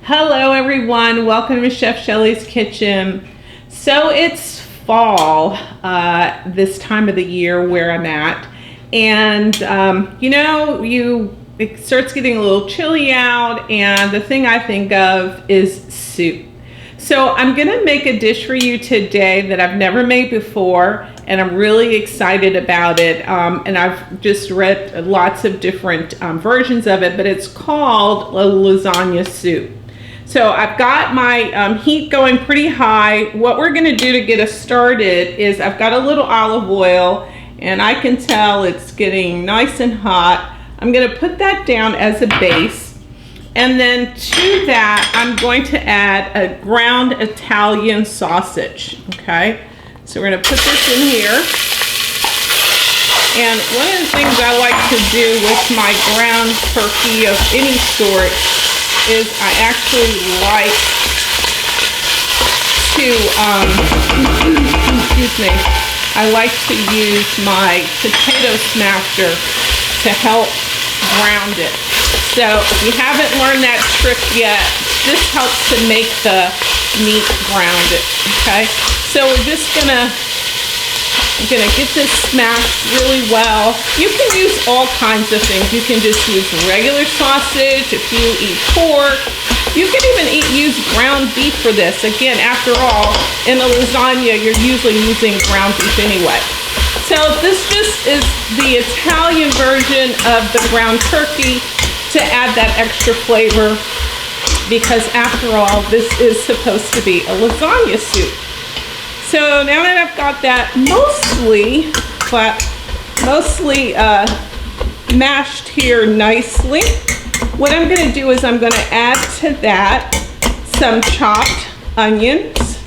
Hello everyone, welcome to Chef Shelley's Kitchen. So it's fall this time of the year where I'm at, and it starts getting a little chilly out, and the thing I think of is soup. So I'm gonna make a dish for you today that I've never made before, and I'm really excited about it. And I've just read lots of different versions of it, but it's called a lasagna soup. So I've got my heat going pretty high. What we're gonna do to get us started is I've got a little olive oil, and I can tell it's getting nice and hot. I'm gonna put that down as a base. And then to that, I'm going to add a ground Italian sausage, okay? So we're gonna put this in here. And one of the things I like to do with my ground turkey of any sort is I actually like to, I like to use my potato smasher to help ground it. So if you haven't learned that trick yet, this helps to make the meat grounded, okay? So we're just gonna get this smashed really well. You can use all kinds of things. You can just use regular sausage if you eat pork. You can even use ground beef for this. Again, after all, in a lasagna, you're usually using ground beef anyway. So this just is the Italian version of the ground turkey to add that extra flavor, because after all, this is supposed to be a lasagna soup. So now that I've got that mostly mashed here nicely, what I'm gonna do is I'm gonna add to that some chopped onions,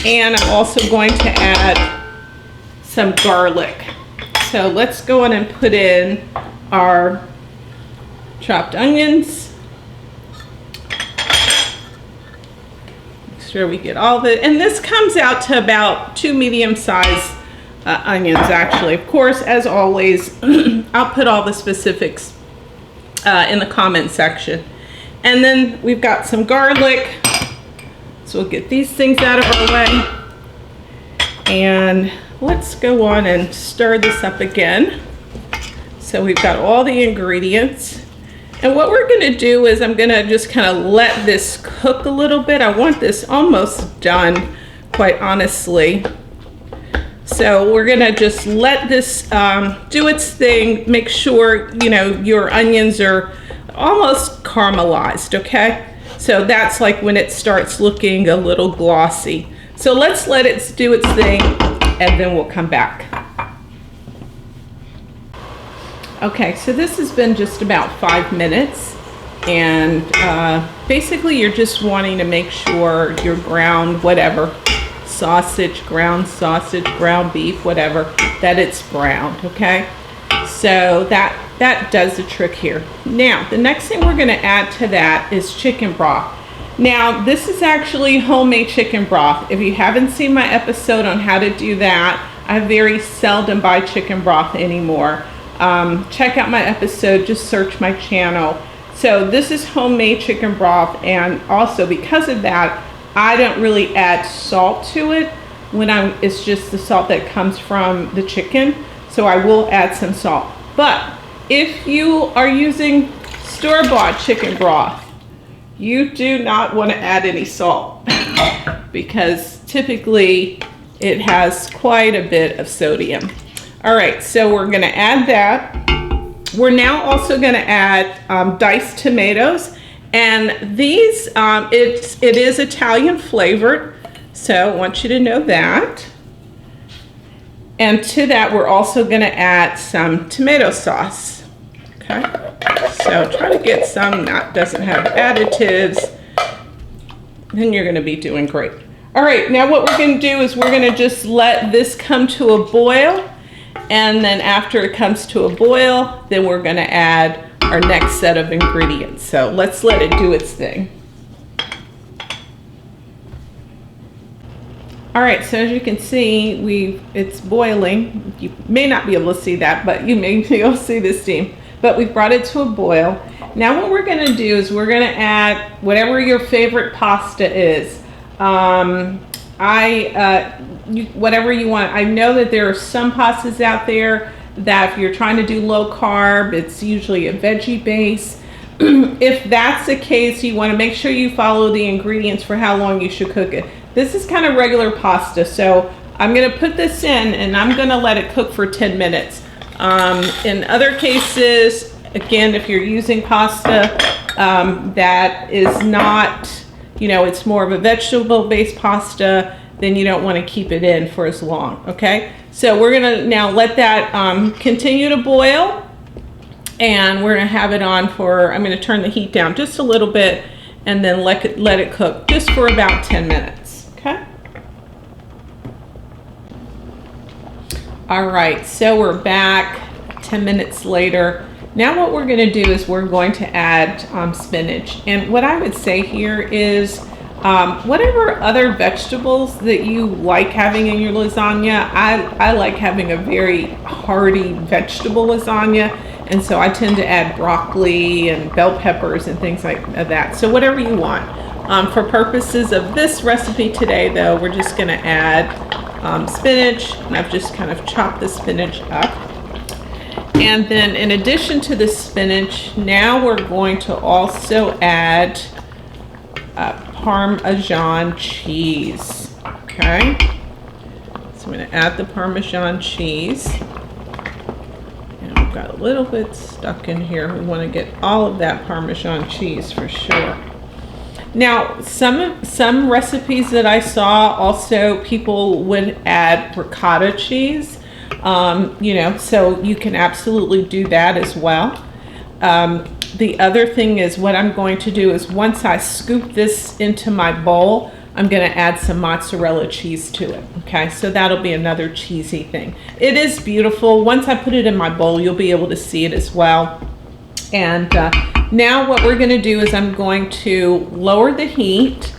and I'm also going to add some garlic. So let's go on and put in our chopped onions. Make sure we get all of it. And this comes out to about 2 medium-sized onions, actually. Of course, as always, I'll put all the specifics in the comment section. And then we've got some garlic. So we'll get these things out of our way. And let's go on and stir this up again. So we've got all the ingredients. And what we're gonna do is I'm gonna just kind of let this cook a little bit. I want this almost done, quite honestly. So we're gonna just let this do its thing. Make sure, your onions are almost caramelized, okay? So that's like when it starts looking a little glossy. So let's let it do its thing, and then we'll come back. Okay, so this has been just about 5 minutes, and basically you're just wanting to make sure your ground, whatever, ground sausage, ground beef, whatever, that it's browned, okay? So that does the trick here. Now, the next thing we're gonna add to that is chicken broth. Now, this is actually homemade chicken broth. If you haven't seen my episode on how to do that, I very seldom buy chicken broth anymore. Check out my episode, just search my channel. So this is homemade chicken broth, and also because of that, I don't really add salt to it it's just the salt that comes from the chicken. So I will add some salt. But if you are using store-bought chicken broth, you do not want to add any salt because typically it has quite a bit of sodium. All right, so we're gonna add that. We're now also gonna add diced tomatoes, and these, it is Italian flavored, so I want you to know that. And to that, we're also gonna add some tomato sauce, okay? So try to get some that doesn't have additives, then you're gonna be doing great. All right, now what we're gonna do is we're gonna just let this come to a boil. And then after it comes to a boil, then we're gonna add our next set of ingredients. So let's let it do its thing. All right, so as you can see, it's boiling. You may not be able to see that, but you may be able to see the steam. but we've brought it to a boil. Now what we're gonna do is we're gonna add whatever your favorite pasta is. Whatever you want. I know that there are some pastas out there that if you're trying to do low carb, it's usually a veggie base. If that's the case, you want to make sure you follow the ingredients for how long you should cook it. This is kind of regular pasta, so I'm going to put this in and I'm going to let it cook for 10 minutes. In other cases, again, if you're using pasta that is not, it's more of a vegetable-based pasta, then you don't want to keep it in for as long, okay? So we're going to now let that continue to boil. And we're gonna have it on for, I'm gonna turn the heat down just a little bit and then let it cook just for about 10 minutes, okay? All right, so we're back 10 minutes later. Now what we're gonna do is we're going to add spinach. And what I would say here is whatever other vegetables that you like having in your lasagna, I like having a very hearty vegetable lasagna. And so I tend to add broccoli and bell peppers and things like that. So whatever you want. For purposes of this recipe today, though, we're just going to add spinach. And I've just kind of chopped the spinach up. And then in addition to the spinach, now we're going to also add Parmesan cheese. Okay. So I'm going to add the Parmesan cheese. Got a little bit stuck in here. We want to get all of that Parmesan cheese for sure. Now, some recipes that I saw also people would add ricotta cheese. So you can absolutely do that as well. The other thing is what I'm going to do is once I scoop this into my bowl, I'm going to add some mozzarella cheese to it. Okay, so that'll be another cheesy thing. It is beautiful. Once I put it in my bowl, you'll be able to see it as well. And now what we're going to do is I'm going to lower the heat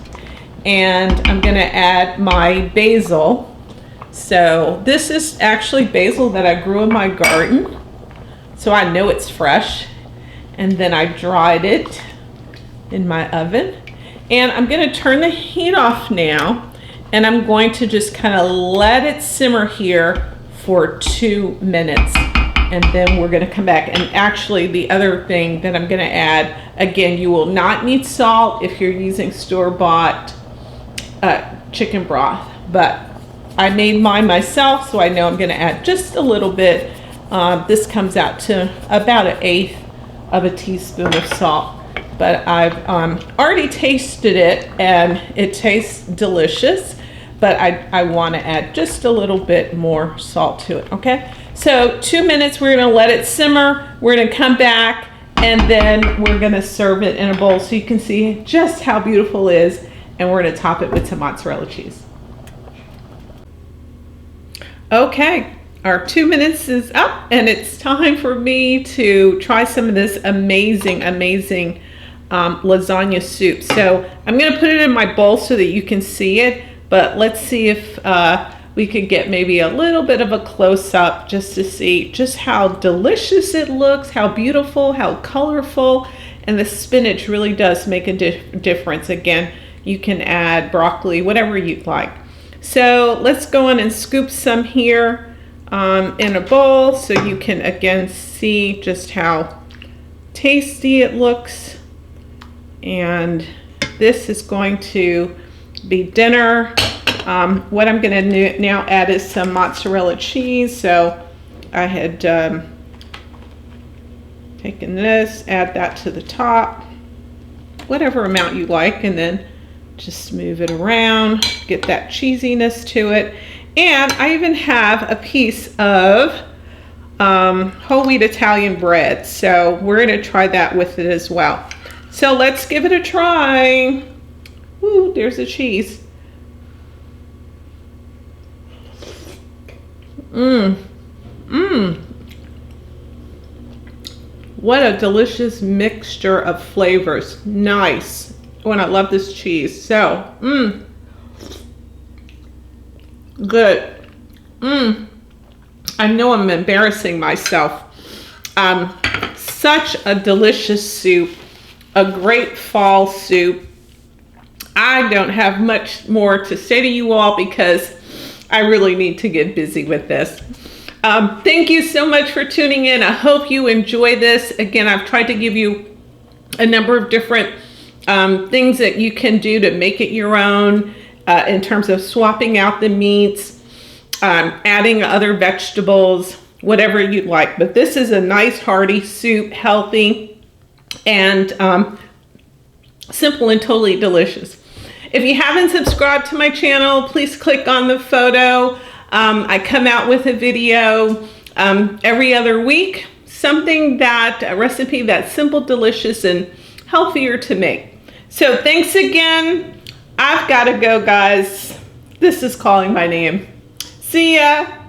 and I'm going to add my basil. So this is actually basil that I grew in my garden. So I know it's fresh. And then I dried it in my oven. And I'm going to turn the heat off now, and I'm going to just kind of let it simmer here for 2 minutes. And then we're going to come back. And actually, the other thing that I'm going to add, again, you will not need salt if you're using store-bought chicken broth. But I made mine myself, so I know I'm going to add just a little bit. This comes out to about 1/8 of a teaspoon of salt. But I've already tasted it and it tastes delicious, but I want to add just a little bit more salt to it, okay? So 2 minutes, we're going to let it simmer. We're going to come back and then we're going to serve it in a bowl so you can see just how beautiful it is, and we're going to top it with some mozzarella cheese. Okay. Our 2 minutes is up and it's time for me to try some of this amazing lasagna soup. So I'm going to put it in my bowl so that you can see it, but let's see if we could get maybe a little bit of a close-up just to see just how delicious it looks, how beautiful, how colorful, and the spinach really does make a difference. Again, you can add broccoli, whatever you'd like. So let's go in and scoop some here in a bowl so you can again see just how tasty it looks. And this is going to be dinner. What I'm going to now add is some mozzarella cheese. So I had taken this, add that to the top, whatever amount you like, and then just move it around, get that cheesiness to it. And I even have a piece of whole wheat Italian bread. So we're going to try that with it as well. So let's give it a try. Ooh, there's the cheese. What a delicious mixture of flavors. Nice. Oh, and I love this cheese. So, good. I know I'm embarrassing myself. such a delicious soup, a great fall soup. I don't have much more to say to you all because I really need to get busy with this. Thank you so much for tuning in. I hope you enjoy this. Again, I've tried to give you a number of different things that you can do to make it your own in terms of swapping out the meats, adding other vegetables, whatever you'd like. But this is a nice hearty soup, healthy, and simple and totally delicious. If you haven't subscribed to my channel, please click on the photo. I come out with a video every other week, a recipe that's simple, delicious, and healthier to make. So thanks again. I've got to go, guys. This is calling my name. See ya.